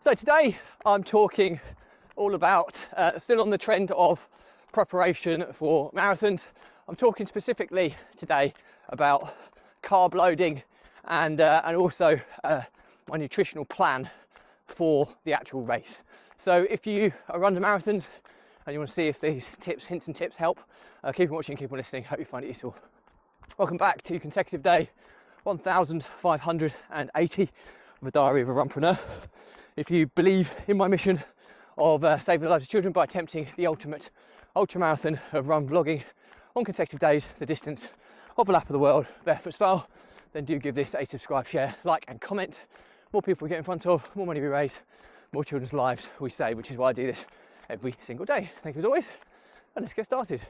So today I'm talking all about, still on the trend of preparation for marathons. I'm talking specifically today about carb loading and also my nutritional plan for the actual race. So if you are under marathons and you want to see if these hints and tips help, keep on watching, keep on listening. Hope you find it useful. Welcome back to consecutive day 1580 of the Diary of a Runpreneur. If you believe in my mission of saving the lives of children by attempting the ultimate ultramarathon of run vlogging on consecutive days, the distance of a lap of the world, barefoot style, then do give this a subscribe, share, like and comment. More people we get in front of, more money we raise, more children's lives we save, which is why I do this every single day. Thank you as always, and let's get started.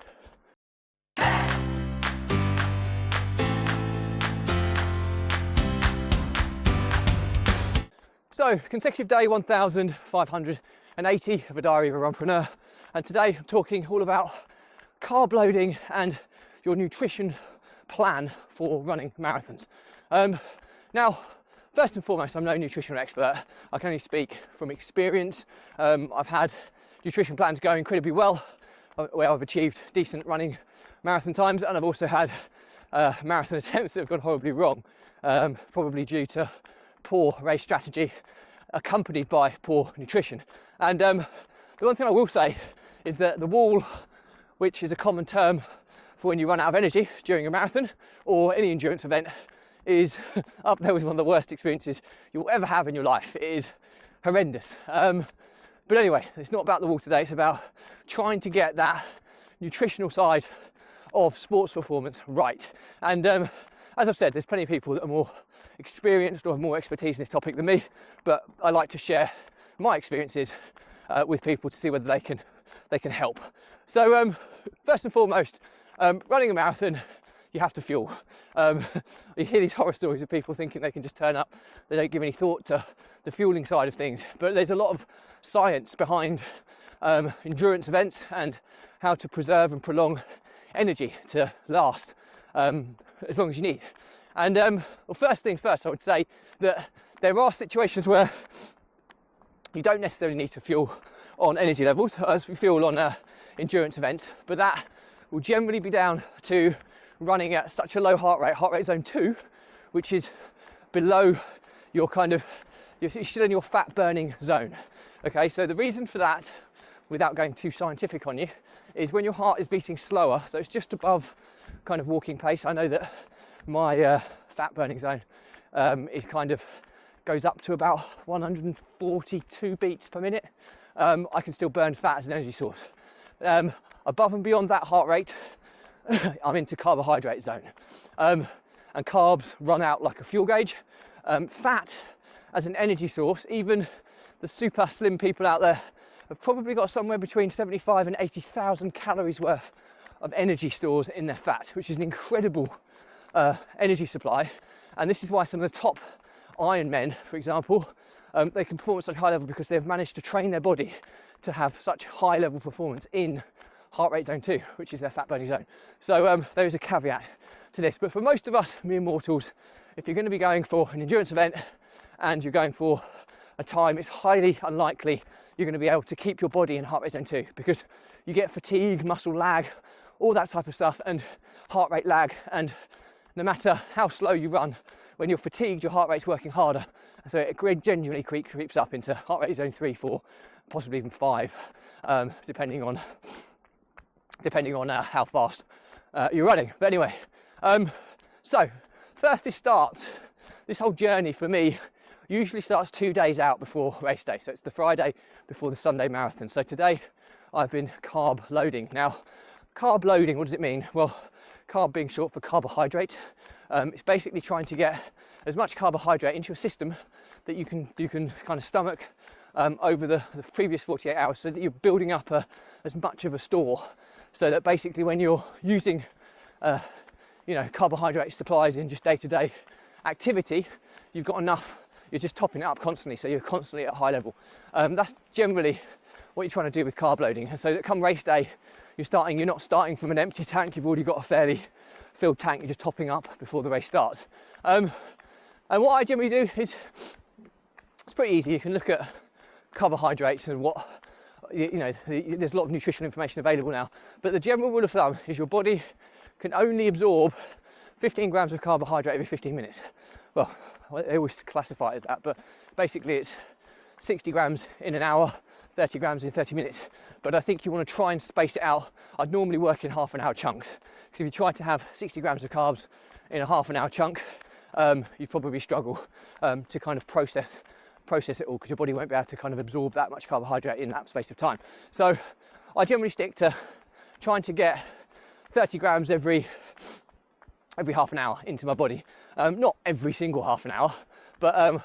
So, consecutive day 1580 of a Diary of a Runpreneur, and today I'm talking all about carb loading and your nutrition plan for running marathons. Now, first and foremost, I'm no nutritional expert. I can only speak from experience. I've had nutrition plans go incredibly well, where I've achieved decent running marathon times, and I've also had marathon attempts that have gone horribly wrong, probably due to poor race strategy accompanied by poor nutrition. And the one thing I will say is that the wall, which is a common term for when you run out of energy during a marathon or any endurance event, is up there with one of the worst experiences you'll ever have in your life. It is horrendous. But anyway, it's not about the wall today, it's about trying to get that nutritional side of sports performance right. And as I've said, there's plenty of people that are more experienced or have more expertise in this topic than me, but I like to share my experiences with people to see whether they can help. So first and foremost, running a marathon, you have to fuel. You hear these horror stories of people thinking they can just turn up, they don't give any thought to the fueling side of things, but there's a lot of science behind endurance events and how to preserve and prolong energy to last as long as you need. And well, first things first, I would say that there are situations where you don't necessarily need to fuel on energy levels as we fuel on endurance events, but that will generally be down to running at such a low heart rate zone 2, which is below your you're still in your fat burning zone. Okay, so the reason for that, without going too scientific on you, is when your heart is beating slower, so it's just above kind of walking pace. I know that my fat burning zone it goes up to about 142 beats per minute. I can still burn fat as an energy source. Above and beyond that heart rate, I'm into carbohydrate zone, and carbs run out like a fuel gauge. Fat as an energy source, even the super slim people out there have probably got somewhere between 75 and 80,000 calories worth of energy stores in their fat, which is an incredible energy supply. And this is why some of the top Ironmen, for example, they can perform at such high level because they've managed to train their body to have such high level performance in heart rate zone 2, which is their fat burning zone. So there is a caveat to this, but for most of us mere mortals, if you're going to be going for an endurance event and you're going for a time, it's highly unlikely you're going to be able to keep your body in heart rate zone 2 because you get fatigue, muscle lag, all that type of stuff, and heart rate lag. And no matter how slow you run, when you're fatigued, your heart rate's working harder. So it genuinely creeps up into heart rate zone 3, 4, possibly even 5, depending on how fast you're running. But anyway, so first this whole journey for me usually starts 2 days out before race day. So it's the Friday before the Sunday marathon. So today I've been carb loading. Now, carb loading, what does it mean? Well, carb being short for carbohydrate. It's basically trying to get as much carbohydrate into your system that you can kind of stomach over the previous 48 hours, so that you're building up as much of a store, so that basically when you're using carbohydrate supplies in just day-to-day activity, you've got enough, you're just topping it up constantly, so you're constantly at a high level. That's generally what you're trying to do with carb loading. And so that come race day, you're not starting from an empty tank, you've already got a fairly filled tank, you're just topping up before the race starts. And what I generally do is, it's pretty easy. You can look at carbohydrates and what, there's a lot of nutritional information available now, but the general rule of thumb is your body can only absorb 15 grams of carbohydrate every 15 minutes. Well, they always classify it as that, but basically it's 60 grams in an hour, 30 grams in 30 minutes. But I think you want to try and space it out. I'd normally work in half an hour chunks, because if you try to have 60 grams of carbs in a half an hour chunk, you'd probably struggle to kind of process it all, because your body won't be able to kind of absorb that much carbohydrate in that space of time. So I generally stick to trying to get 30 grams every half an hour into my body. Not every single half an hour, but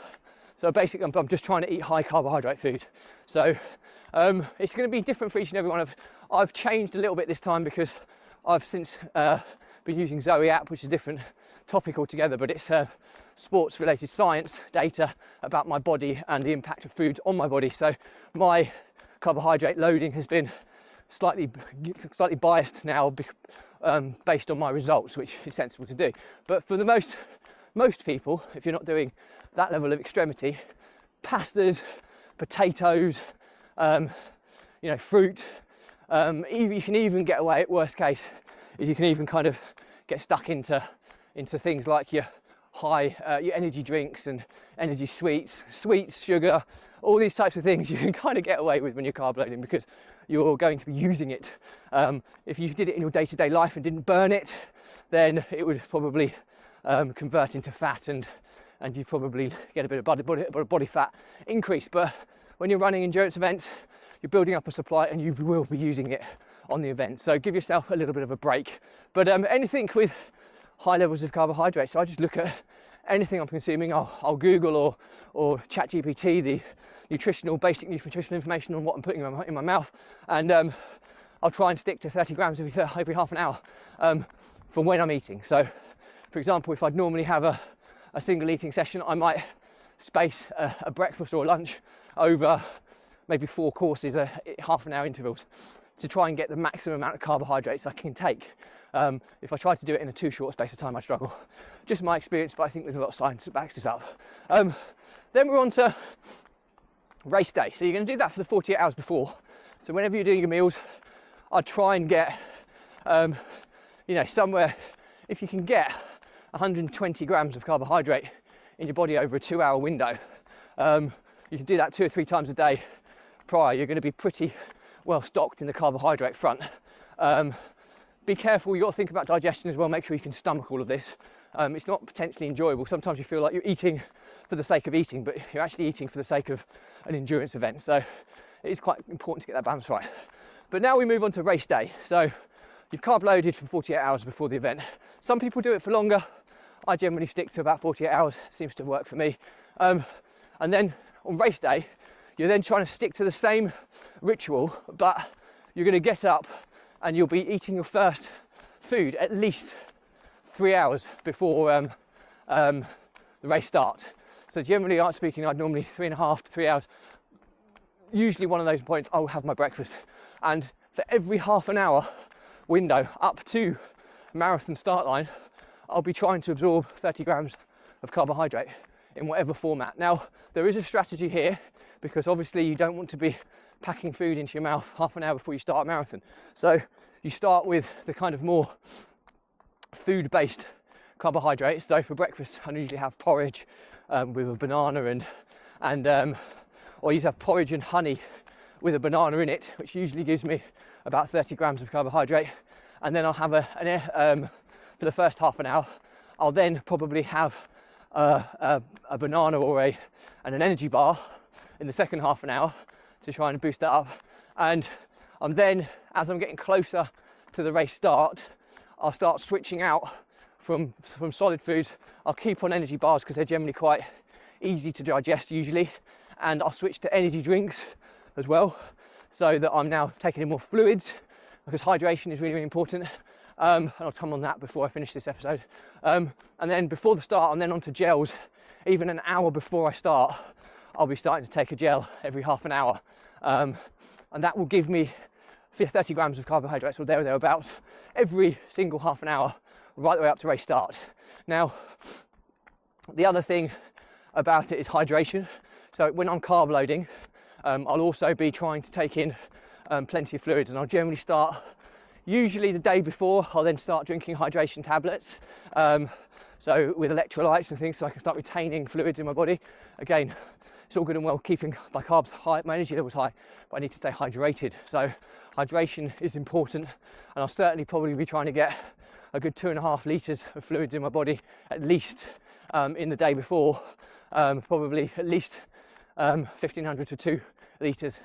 so basically I'm just trying to eat high carbohydrate food. So it's going to be different for each and every one. I've changed a little bit this time, because I've since been using Zoe app, which is a different topic altogether, but it's sports related science data about my body and the impact of foods on my body. So my carbohydrate loading has been slightly biased now, based on my results, which is sensible to do. But for the most people, if you're not doing that level of extremity, pastas, potatoes, fruit, you can even get away, at worst case is you can even kind of get stuck into things like your energy drinks and energy sweets, sugar, all these types of things you can kind of get away with when you're carb loading, because you're going to be using it. If you did it in your day-to-day life and didn't burn it, then it would probably convert into fat, and you probably get a bit of body fat increase. But when you're running endurance events, you're building up a supply and you will be using it on the event. So give yourself a little bit of a break. But anything with high levels of carbohydrates, so I just look at anything I'm consuming. I'll Google or ChatGPT the basic nutritional information on what I'm putting in my mouth, and I'll try and stick to 30 grams every half an hour from when I'm eating. So for example, if I'd normally have a single eating session, I might space a breakfast or a lunch over maybe 4 courses at half an hour intervals, to try and get the maximum amount of carbohydrates I can take. If I try to do it in a too short space of time, I struggle. Just my experience, but I think there's a lot of science that backs this up. Then we're on to race day. So you're going to do that for the 48 hours before. So whenever you're doing your meals, I'd try and get, somewhere, if you can get 120 grams of carbohydrate in your body over a 2-hour window, you can do that 2 or 3 times a day prior. You're going to be pretty well stocked in the carbohydrate front. Be careful, you've got to think about digestion as well. Make sure you can stomach all of this. It's not potentially enjoyable. Sometimes you feel like you're eating for the sake of eating, but you're actually eating for the sake of an endurance event. So it is quite important to get that balance right. But now we move on to race day. So you've carb loaded for 48 hours before the event. Some people do it for longer. I generally stick to about 48 hours. Seems to work for me. And then on race day, you're then trying to stick to the same ritual, but you're going to get up and you'll be eating your first food at least 3 hours before the race start. So generally, speaking, I'd normally 3.5 to 3 hours. Usually one of those points, I'll have my breakfast. And for every half an hour window up to marathon start line, I'll be trying to absorb 30 grams of carbohydrate in whatever format. Now, there is a strategy here, because obviously you don't want to be packing food into your mouth half an hour before you start a marathon. So you start with the kind of more food-based carbohydrates. So for breakfast, I usually have porridge with a banana or you have porridge and honey with a banana in it, which usually gives me about 30 grams of carbohydrate. And then I'll have for the first half an hour, I'll then probably have a banana or an energy bar in the second half an hour to try and boost that up. And I'm then, as I'm getting closer to the race start, I'll start switching out from solid foods. I'll keep on energy bars because they're generally quite easy to digest usually, and I'll switch to energy drinks as well, so that I'm now taking in more fluids, because hydration is really, really important. And I'll come on that before I finish this episode. And then before the start, I'm then onto gels. Even an hour before I start, I'll be starting to take a gel every half an hour. And that will give me 30 grams of carbohydrates or thereabouts every single half an hour, right the way up to race start. Now, the other thing about it is hydration. So when I'm carb loading, I'll also be trying to take in plenty of fluids, and I'll generally start usually the day before. I'll then start drinking hydration tablets, so with electrolytes and things, so I can start retaining fluids in my body. Again, it's all good and well keeping my carbs high, my energy levels high, but I need to stay hydrated. So hydration is important, and I'll certainly probably be trying to get a good 2.5 litres of fluids in my body at least in the day before, probably at least 1,500 to 2 litres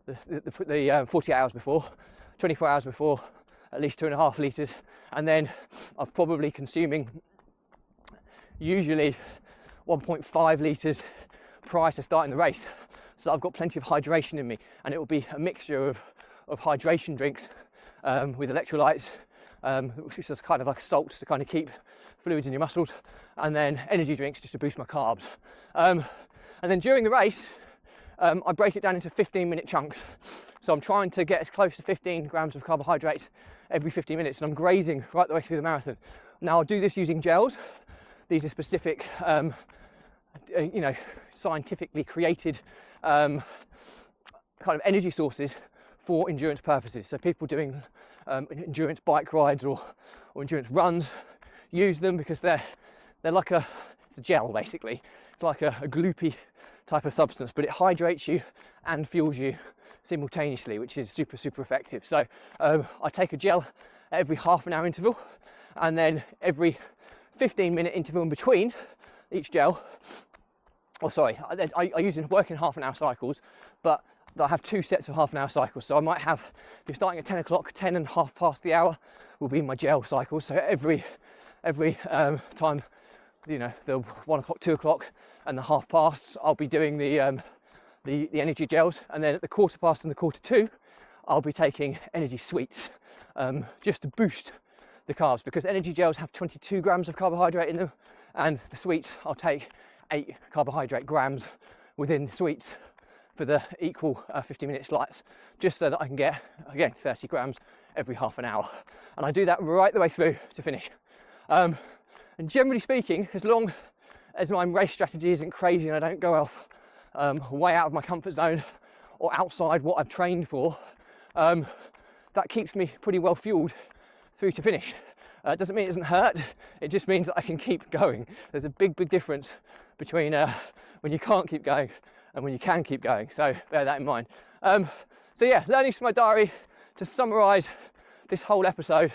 the 48 hours before, 24 hours before, at least 2.5 litres, and then I'm probably consuming usually 1.5 litres prior to starting the race, so I've got plenty of hydration in me, and it will be a mixture of hydration drinks with electrolytes, which is just kind of like salts to kind of keep fluids in your muscles, and then energy drinks just to boost my carbs. And then during the race, I break it down into 15-minute chunks. So I'm trying to get as close to 15 grams of carbohydrates every 15 minutes, and I'm grazing right the way through the marathon. Now I'll do this using gels. These are specific, scientifically created kind of energy sources for endurance purposes. So people doing endurance bike rides or endurance runs use them because they're like it's a gel basically. It's like a gloopy type of substance, but it hydrates you and fuels you simultaneously, which is super effective. So I take a gel at every half-an-hour interval, and then every 15-minute interval in between each gel. I use it work in half-an-hour cycles, but I have 2 sets of half-an-hour cycles. So I might have, if you're starting at 10 o'clock, 10 and half past the hour will be my gel cycle. So every time, the 1 o'clock, 2 o'clock, and the half past, I'll be doing the energy gels, and then at the quarter past and the quarter to, I'll be taking energy sweets just to boost the carbs, because energy gels have 22 grams of carbohydrate in them, and the sweets I'll take 8 carbohydrate grams within the sweets for the equal 50-minute slice, just so that I can get, again, 30 grams every half an hour. And I do that right the way through to finish. And generally speaking, as long as my race strategy isn't crazy and I don't go off way out of my comfort zone or outside what I've trained for, that keeps me pretty well fueled through to finish. It doesn't mean it doesn't hurt, it just means that I can keep going. There's a big difference between when you can't keep going and when you can keep going, so bear that in mind. So yeah, learnings from my diary to summarise this whole episode.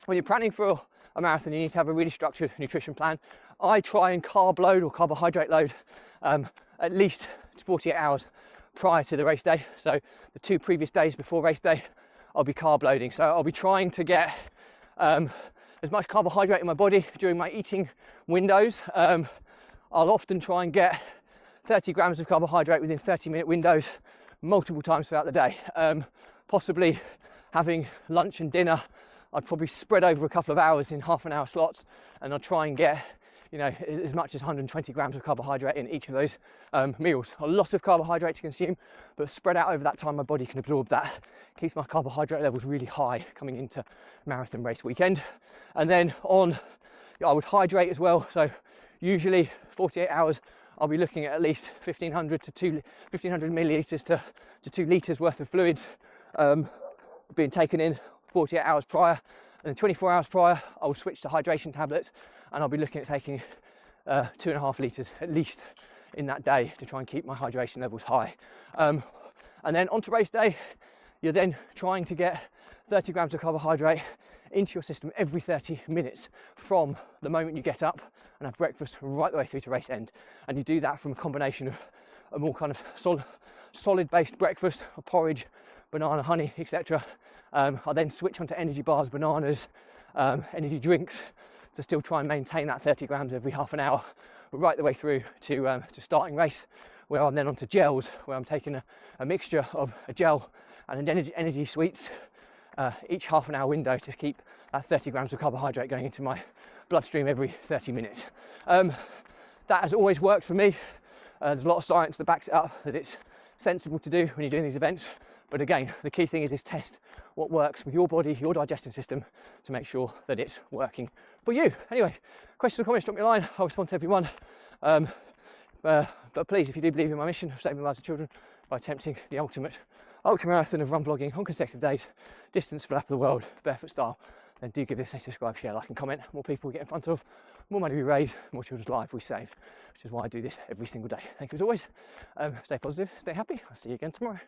When you're planning for a marathon, you need to have a really structured nutrition plan. I try and carb load or carbohydrate load at least 48 hours prior to the race day. So the 2 previous days before race day, I'll be carb loading. So I'll be trying to get as much carbohydrate in my body during my eating windows. I'll often try and get 30 grams of carbohydrate within 30-minute windows multiple times throughout the day. Possibly having lunch and dinner, I'd probably spread over a couple of hours in half-an-hour slots, and I'll try and get as much as 120 grams of carbohydrate in each of those meals. A lot of carbohydrate to consume, but spread out over that time my body can absorb that. Keeps my carbohydrate levels really high coming into marathon race weekend. And then I would hydrate as well. So usually 48 hours, I'll be looking at least 1,500 millilitres to 2 litres worth of fluids being taken in 48 hours prior. And then 24 hours prior, I will switch to hydration tablets, and I'll be looking at taking 2.5 litres at least in that day to try and keep my hydration levels high. And then onto race day, you're then trying to get 30 grams of carbohydrate into your system every 30 minutes from the moment you get up and have breakfast right the way through to race end. And you do that from a combination of a more kind of solid based breakfast, a porridge, banana, honey, etc. I'll then switch onto energy bars, bananas, energy drinks to still try and maintain that 30 grams every half an hour right the way through to starting race, where I'm then onto gels, where I'm taking a mixture of a gel and an energy sweets each half an hour window to keep that 30 grams of carbohydrate going into my bloodstream every 30 minutes. That has always worked for me. There's a lot of science that backs it up, that it's sensible to do when you're doing these events. But again, the key thing is test what works with your body, your digestive system, to make sure that it's working for you. Anyway, questions or comments, drop me a line. I'll respond to everyone. But please, if you do believe in my mission of saving the lives of children by attempting the ultimate ultra marathon of run vlogging on consecutive days, distance for lap of the world, barefoot style, then do give this a subscribe, share, like and comment. More people we get in front of, more money we raise, more children's lives we save, which is why I do this every single day. Thank you as always. Stay positive, stay happy. I'll see you again tomorrow.